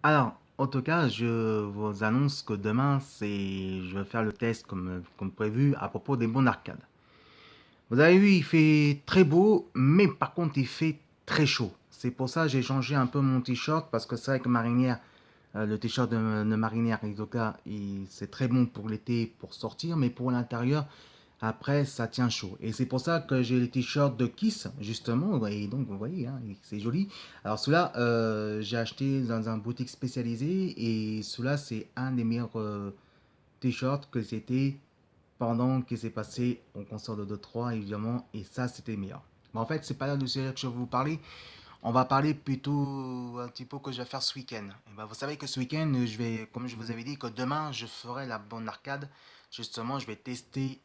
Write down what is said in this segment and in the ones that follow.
Alors, en tout cas, je vous annonce que demain, je vais faire le test comme prévu à propos des bons d'arcade. Vous avez vu, il fait très beau, mais par contre, il fait très chaud. C'est pour ça que j'ai changé un peu mon t-shirt parce que c'est vrai que marinière, le t-shirt de marinière, en tout cas, c'est très bon pour l'été pour sortir, mais pour l'intérieur, après, ça tient chaud. Et c'est pour ça que j'ai les t-shirts de Kiss, justement. Et donc, vous voyez, hein, c'est joli. Alors, celui-là, j'ai acheté dans un boutique spécialisé. Et celui-là, c'est un des meilleurs t-shirts que c'était pendant qu'il s'est passé au concert de 2-3, évidemment. Et ça, c'était meilleur. Mais en fait, c'est pas là de sujet que je vais vous parler. On va parler plutôt un petit peu que je vais faire ce week-end. Et ben, vous savez que ce week-end, comme je vous avais dit, que demain, je ferai la bonne arcade. Justement, je vais tester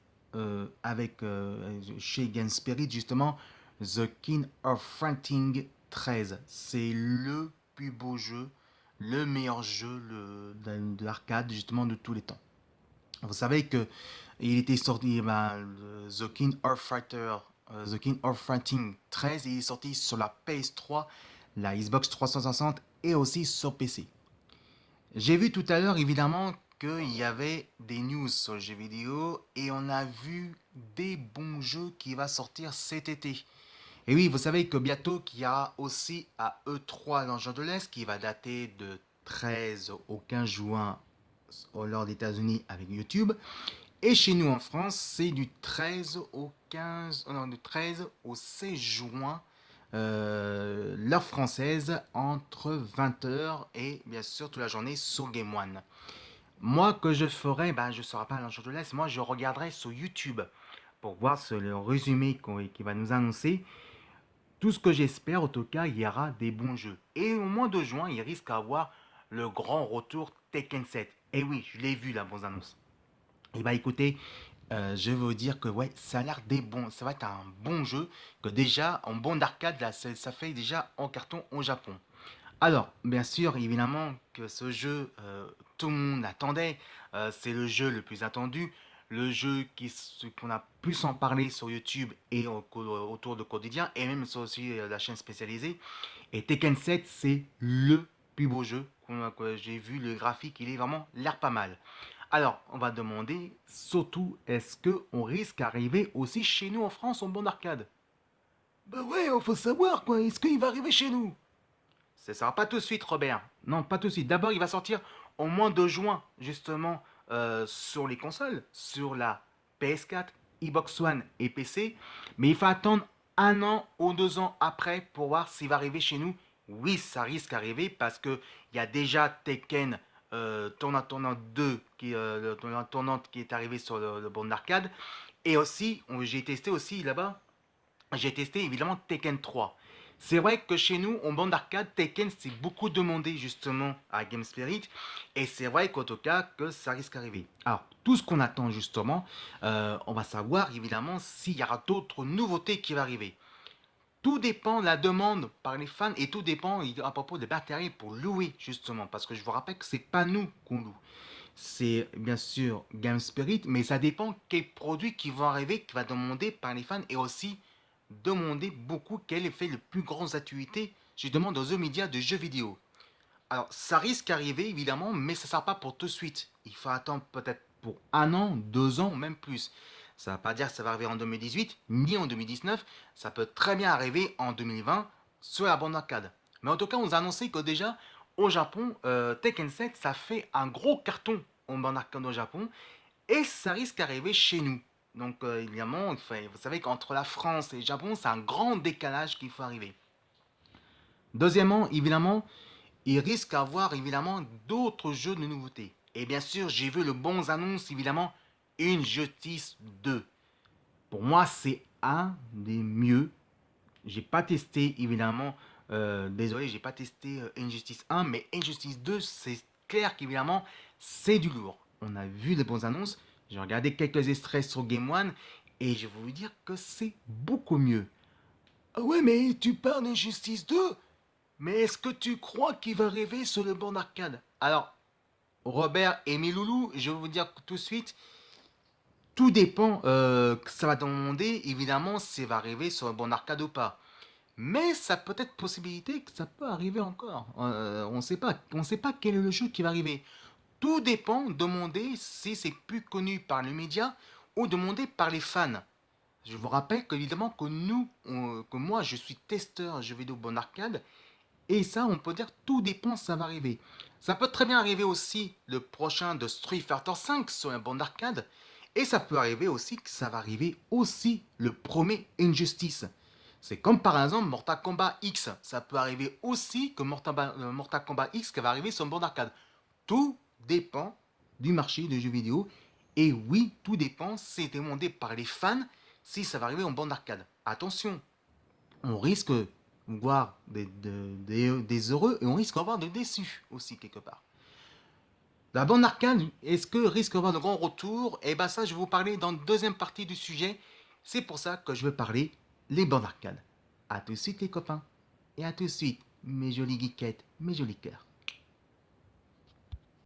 chez Game Spirit, justement, The King of Fighting 13. C'est le plus beau jeu, le meilleur jeu de l'arcade, justement, de tous les temps. Vous savez que il était sorti, The King of Fighter, The King of Fighting 13, il est sorti sur la PS3, la Xbox 360 et aussi sur PC. J'ai vu tout à l'heure évidemment qu'il y avait des news sur le jeu vidéo et on a vu des bons jeux qui vont sortir cet été. Et oui, vous savez que bientôt qu'il y aura aussi à E3 dans Los Angeles qui va dater de 13 au 15 juin lors des États-Unis avec YouTube. Et chez nous en France, c'est du 13 au 15, non, du 13 au 16 juin, l'heure française, entre 20 h et bien sûr toute la journée sur Game One. Moi, que je ferai, ben, je ne serai pas à Los Angeles, moi je regarderai sur YouTube pour voir le résumé qui va nous annoncer. Tout ce que j'espère, en tout cas, il y aura des bons jeux. Et au mois de juin, il risque d'avoir le grand retour Tekken 7. Et oui, je l'ai vu la bande annonce. Et bah écoutez, je veux vous dire que ouais, ça a l'air des bons, ça va être un bon jeu, que déjà en bon d'arcade, là, ça fait déjà en carton au Japon. Alors, bien sûr, évidemment que ce jeu, tout le monde attendait, c'est le jeu le plus attendu, le jeu qu'on a plus en parler sur YouTube et autour de quotidien, et même sur aussi la chaîne spécialisée. Et Tekken 7, c'est le plus beau jeu que j'ai vu, le graphique, il est vraiment l'air pas mal. Alors, on va demander surtout, est-ce qu'on risque d'arriver aussi chez nous en France en bon arcade? Bah ouais, il faut savoir quoi, est-ce qu'il va arriver chez nous? Ça sera pas tout de suite, Robert. Non, pas tout de suite. D'abord, il va sortir au mois de juin, justement, sur les consoles, sur la PS4, Xbox One et PC. Mais il faut attendre 1 an ou 2 ans après pour voir s'il va arriver chez nous. Oui, ça risque d'arriver parce que il y a déjà Tekken Tournant 2 tournante qui est arrivé sur le bon d'arcade. Et aussi, j'ai testé aussi là-bas, j'ai testé évidemment Tekken 3. C'est vrai que chez nous, en bande d'arcade, Tekken c'est beaucoup demandé justement à Game Spirit. Et c'est vrai qu'en tout cas, que ça risque d'arriver. Alors, tout ce qu'on attend justement, on va savoir évidemment s'il y aura d'autres nouveautés qui vont arriver. Tout dépend de la demande par les fans et tout dépend à propos des batteries pour louer justement. Parce que je vous rappelle que c'est pas nous qu'on loue. C'est bien sûr Game Spirit, mais ça dépend quels produits qui vont arriver, qui va demander par les fans et aussi demander beaucoup quel est fait le plus grande activité, je demande aux médias de jeux vidéo. Alors, ça risque d'arriver évidemment, mais ça ne sera pas pour tout de suite. Il faut attendre peut-être pour 1 an, 2 ans, même plus. Ça ne veut pas dire que ça va arriver en 2018, ni en 2019. Ça peut très bien arriver en 2020 sur la bande arcade. Mais en tout cas, on nous a annoncé que déjà, au Japon, Tekken 7, ça fait un gros carton en bande arcade au Japon. Et ça risque d'arriver chez nous. Donc, évidemment, vous savez qu'entre la France et le Japon, c'est un grand décalage qu'il faut arriver. Deuxièmement, évidemment, il risque d'avoir évidemment d'autres jeux de nouveautés. Et bien sûr, j'ai vu le bon annonce, évidemment, Injustice 2. Pour moi, c'est un des mieux. J'ai pas testé, évidemment, désolé, j'ai pas testé Injustice 1, mais Injustice 2, c'est clair qu'évidemment, c'est du lourd. On a vu les bons annonces, j'ai regardé quelques extraits sur Game One, et je vais vous dire que c'est beaucoup mieux. Ah ouais, mais tu parles d'Injustice 2. Mais est-ce que tu crois qu'il va rêver sur le banc d'arcade? Alors, Robert et Miloulou, je vais vous dire tout de suite, tout dépend que ça va demander, évidemment, si ça va arriver sur un banc d'arcade ou pas. Mais ça peut être possibilité que ça peut arriver encore. On sait pas quel est le jeu qui va arriver. Tout dépend, demander si c'est plus connu par les médias ou demandé par les fans. Je vous rappelle qu'évidemment que que moi je suis testeur jeux vidéo bon arcade, et ça on peut dire tout dépend, ça va arriver. Ça peut très bien arriver aussi le prochain de Street Fighter V sur un bon arcade, et ça peut arriver aussi que ça va arriver aussi le premier Injustice. C'est comme par exemple Mortal Kombat X, ça peut arriver aussi que Mortal Kombat X qui va arriver sur un bon arcade. Tout dépend du marché des jeux vidéo. Et oui, tout dépend, c'est demandé par les fans si ça va arriver en bande d'arcade. Attention, on risque de voir des heureux et on risque d'avoir des déçus aussi quelque part. La bande d'arcade, est-ce que risque d'avoir de grands retours? Et bien ça, je vais vous parler dans la deuxième partie du sujet. C'est pour ça que je veux parler les bandes d'arcade. A tout de suite les copains. Et à tout de suite, mes jolies geekettes, mes jolis cœurs.